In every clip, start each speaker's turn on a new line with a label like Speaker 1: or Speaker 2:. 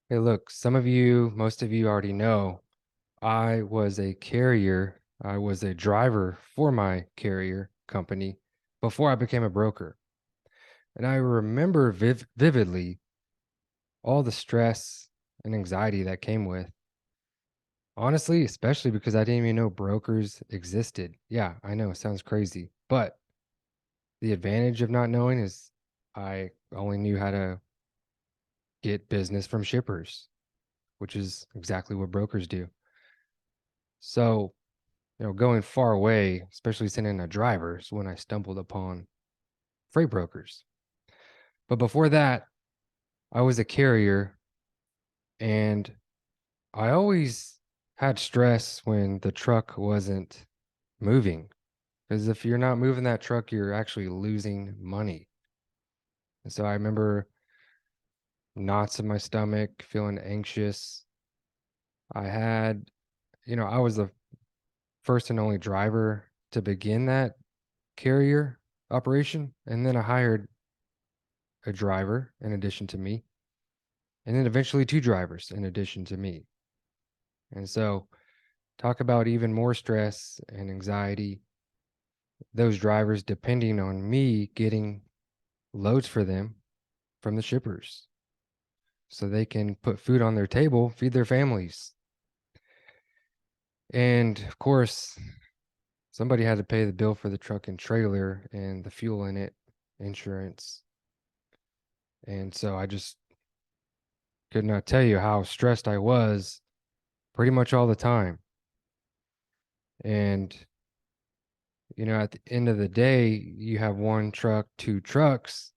Speaker 1: Hey, look, most of you already know I was a carrier. I was a driver for my carrier company before I became a broker. And I remember vividly all the stress and anxiety that came with. Honestly, especially because I didn't even know brokers existed. Yeah, I know, it sounds crazy. But the advantage of not knowing is I only knew how to get business from shippers, which is exactly what brokers do. So, going far away, especially sending a driver, is when I stumbled upon freight brokers. But before that, I was a carrier and I always had stress when the truck wasn't moving. Because if you're not moving that truck, you're actually losing money. And so I remember knots in my stomach, feeling anxious. I had, I was the first and only driver to begin that carrier operation. And then I hired a driver in addition to me, and then eventually two drivers in addition to me. And so, talk about even more stress and anxiety. Those drivers depending on me getting loads for them from the shippers so they can put food on their table, feed their families. And of course, somebody had to pay the bill for the truck and trailer and the fuel in it, insurance. And so I just could not tell you how stressed I was pretty much all the time. And at the end of the day, you have one truck, two trucks,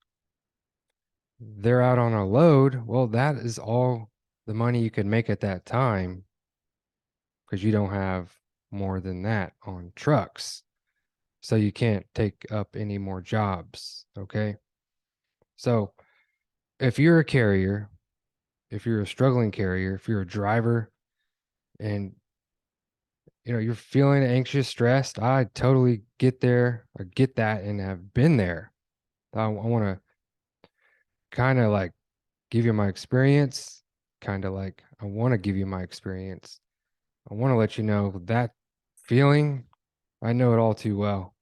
Speaker 1: they're out on a load. Well, that is all the money you could make at that time because you don't have more than that on trucks. So you can't take up any more jobs. Okay. So if you're a carrier, if you're a struggling carrier, if you're a driver and you're feeling anxious, stressed, I totally get there. I get that and have been there. I want to kind of like give you my experience, kind of like I want to give you my experience. I want to let you know that feeling, I know it all too well.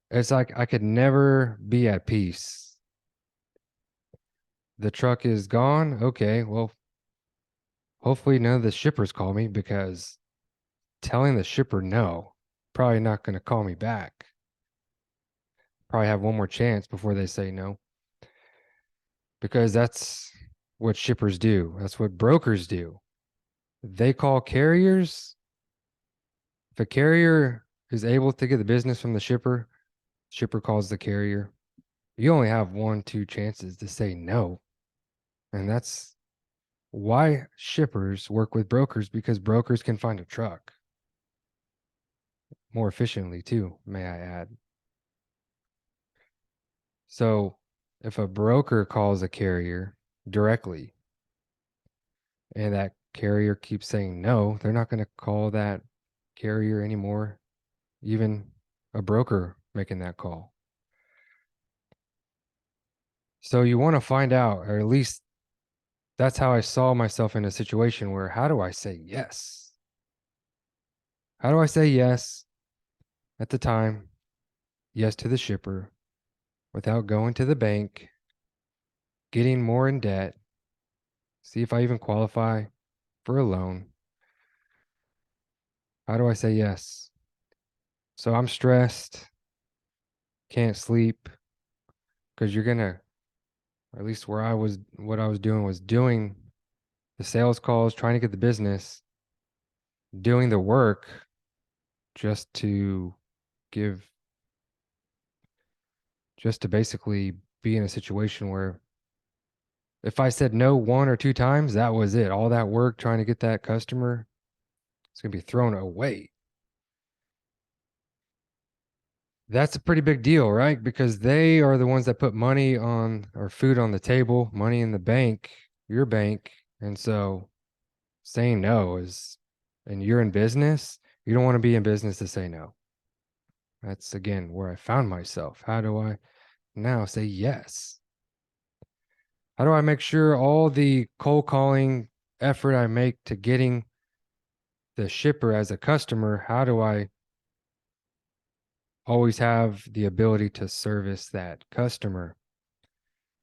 Speaker 1: It's like I could never be at peace. The truck is gone. Okay, well, hopefully none of the shippers call me because telling the shipper no, probably not going to call me back. Probably have one more chance before they say no because that's what shippers do. That's what brokers do. They call carriers. If a carrier is able to get the business from the shipper calls the carrier. You only have one, two chances to say no. And that's why shippers work with brokers because brokers can find a truck more efficiently, too, may I add. So if a broker calls a carrier directly and that carrier keeps saying no, they're not going to call that carrier anymore, even a broker making that call. So you want to find out, or at least that's how I saw myself in a situation where how do I say yes? How do I say yes at the time? Yes to the shipper without going to the bank, getting more in debt, see if I even qualify for a loan. How do I say yes? So I'm stressed, can't sleep because you're going to, or at least what I was doing was doing the sales calls, trying to get the business, doing the work just to give, just to basically be in a situation where if I said no one or two times, that was it. All that work trying to get that customer, it's going to be thrown away. That's a pretty big deal, right? Because they are the ones that put money on or food on the table, money in the bank, your bank. And so saying no is, and you're in business, you don't want to be in business to say no. That's again where I found myself. How do I now say yes? How do I make sure all the cold calling effort I make to getting the shipper as a customer, how do I always have the ability to service that customer?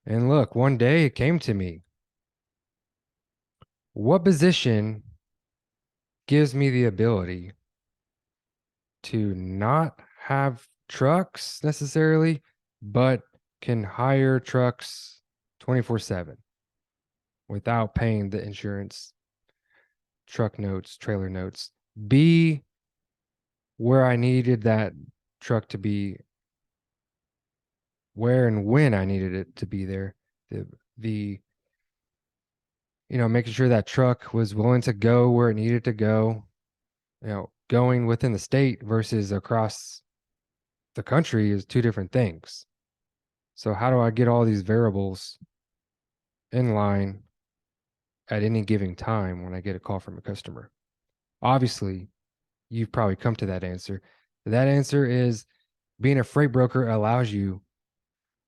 Speaker 1: And look, one day it came to me. What position gives me the ability to not have trucks necessarily, but can hire trucks 24/7 without paying the insurance, truck notes, trailer notes, be where I needed that truck to be, where and when I needed it to be there. The making sure that truck was willing to go where it needed to go, going within the state versus across the country is two different things. So how do I get all these variables in line at any given time when I get a call from a customer? Obviously, you've probably come to that answer. That answer is being a freight broker allows you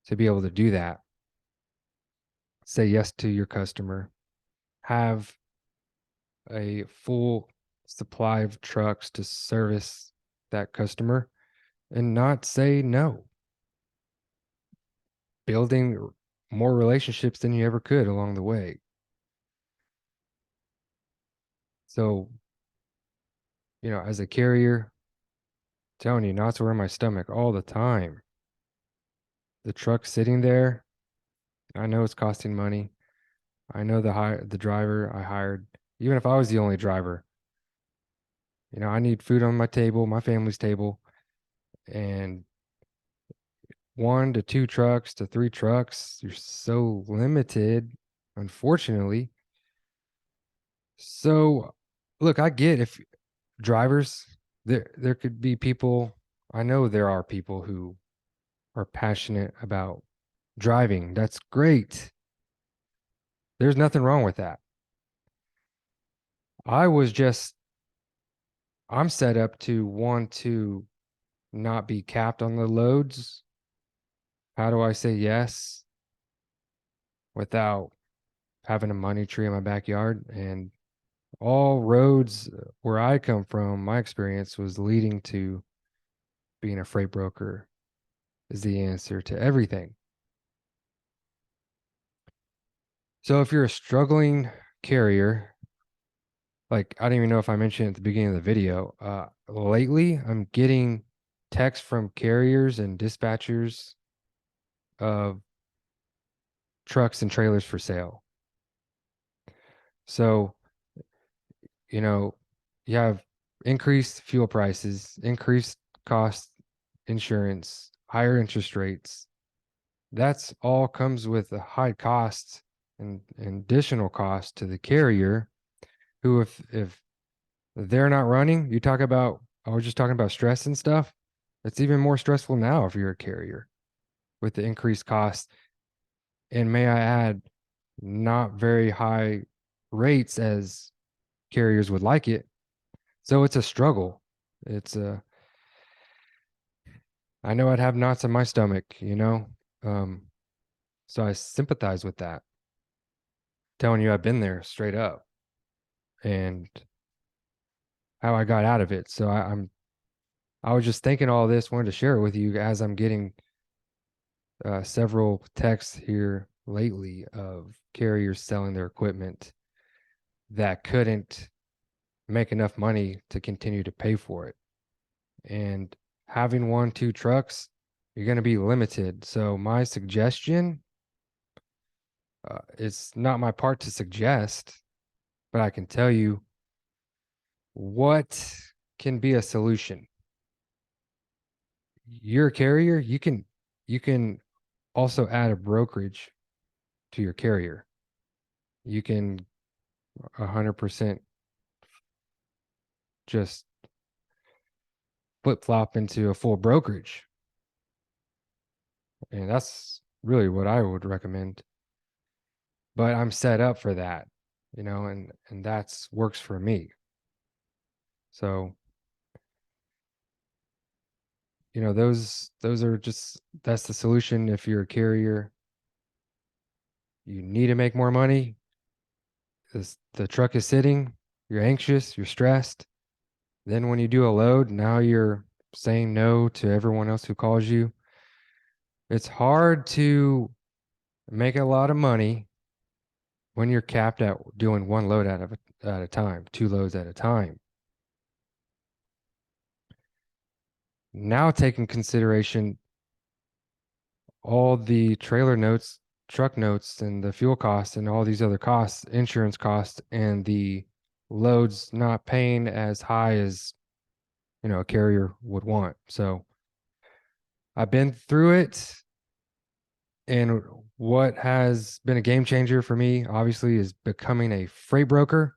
Speaker 1: to be able to do that. Say yes to your customer, have a full supply of trucks to service that customer, and not say no. Building more relationships than you ever could along the way. So, as a carrier, telling you, knots were in my stomach all the time. The truck sitting there, I know it's costing money. I know the driver I hired, even if I was the only driver, I need food on my table, my family's table, and 1 to 2 trucks to 3 trucks, you're so limited, unfortunately. So, look, I get if drivers, there could be people, I know there are people who are passionate about driving. That's great. There's nothing wrong with that. I was just I'm set up to want to not be capped on the loads. How do I say yes without having a money tree in my backyard? And all roads where I come from, my experience was leading to being a freight broker is the answer to everything. So if you're a struggling carrier, like I don't even know if I mentioned at the beginning of the video, lately I'm getting texts from carriers and dispatchers of trucks and trailers for sale. So, you know, you have increased fuel prices, increased cost insurance, higher interest rates. That's all comes with a high cost and additional cost to the carrier who if they're not running, I was just talking about stress and stuff. It's even more stressful now if you're a carrier with the increased cost. And may I add, not very high rates as carriers would like it. So it's a struggle. It's a, I know I'd have knots in my stomach. Um, so I sympathize with that. Telling you I've been there straight up and how I got out of it. So I was just thinking all this, wanted to share it with you as I'm getting several texts here lately of carriers selling their equipment that couldn't make enough money to continue to pay for it. And having 1, 2 trucks, you're going to be limited. So my suggestion, it's not my part to suggest, but I can tell you what can be a solution. You're a carrier, you can also add a brokerage to your carrier. You can 100% just flip flop into a full brokerage. And that's really what I would recommend. But I'm set up for that, and that's works for me. So, those are just that's the solution if you're a carrier. You need to make more money. The truck is sitting, you're anxious, you're stressed. Then when you do a load, now you're saying no to everyone else who calls you. It's hard to make a lot of money when you're capped at doing one load at a time, two loads at a time. Now take in consideration all the trailer notes, truck notes, and the fuel costs and all these other costs, insurance costs, and the loads not paying as high as a carrier would want. So I've been through it, and what has been a game changer for me, obviously, is becoming a freight broker.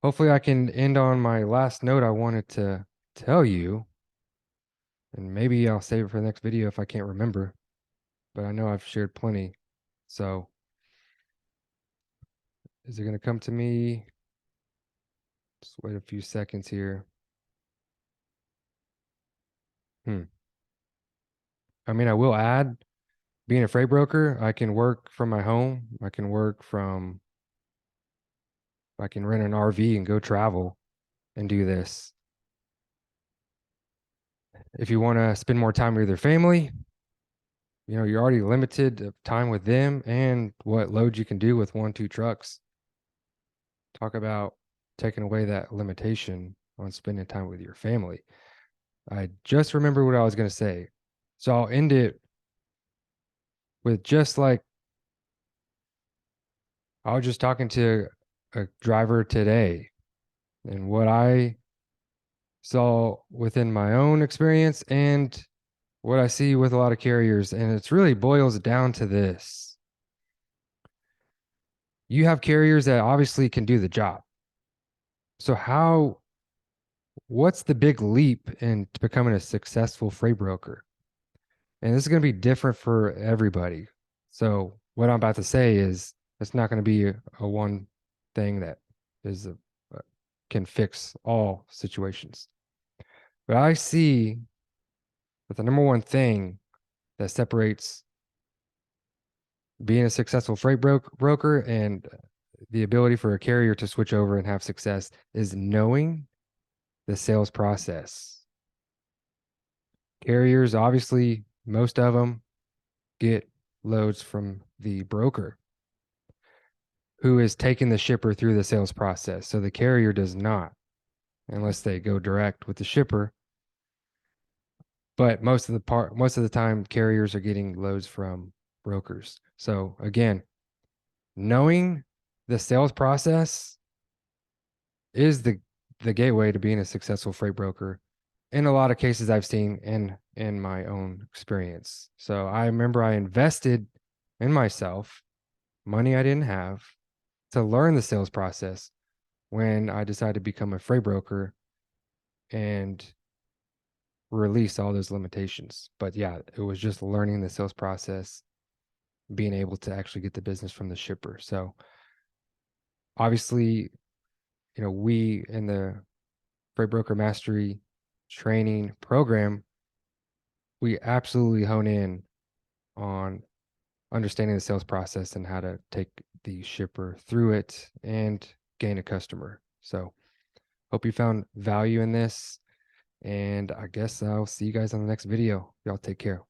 Speaker 1: Hopefully, I can end on my last note I wanted to tell you, and maybe I'll save it for the next video if I can't remember, but I know I've shared plenty. So is it going to come to me? Just wait a few seconds here. I mean, I will add, being a freight broker, I can work from my home. I can rent an RV and go travel and do this. If you want to spend more time with your family, you're already limited of time with them and what loads you can do with 1, 2 trucks. Talk about taking away that limitation on spending time with your family. I just remember what I was going to say. So I'll end it with just like I was just talking to a driver today, and what I saw within my own experience and what I see with a lot of carriers, and it really boils down to this. You have carriers that obviously can do the job. So what's the big leap in becoming a successful freight broker? And this is going to be different for everybody. So what I'm about to say is it's not going to be a one thing that is can fix all situations. But I see that the number one thing that separates being a successful freight broker and the ability for a carrier to switch over and have success is knowing the sales process. Carriers, obviously, most of them get loads from the broker who is taking the shipper through the sales process. So the carrier does not, unless they go direct with the shipper. But most of the time, carriers are getting loads from brokers. So again, knowing the sales process is the gateway to being a successful freight broker in a lot of cases I've seen in my own experience. So I remember I invested in myself money I didn't have to learn the sales process when I decided to become a freight broker and release all those limitations. But yeah, it was just learning the sales process, being able to actually get the business from the shipper. So obviously, we in the freight broker mastery training program, we absolutely hone in on understanding the sales process and how to take the shipper through it and gain a customer. So hope you found value in this, and I guess I'll see you guys on the next video. Y'all take care.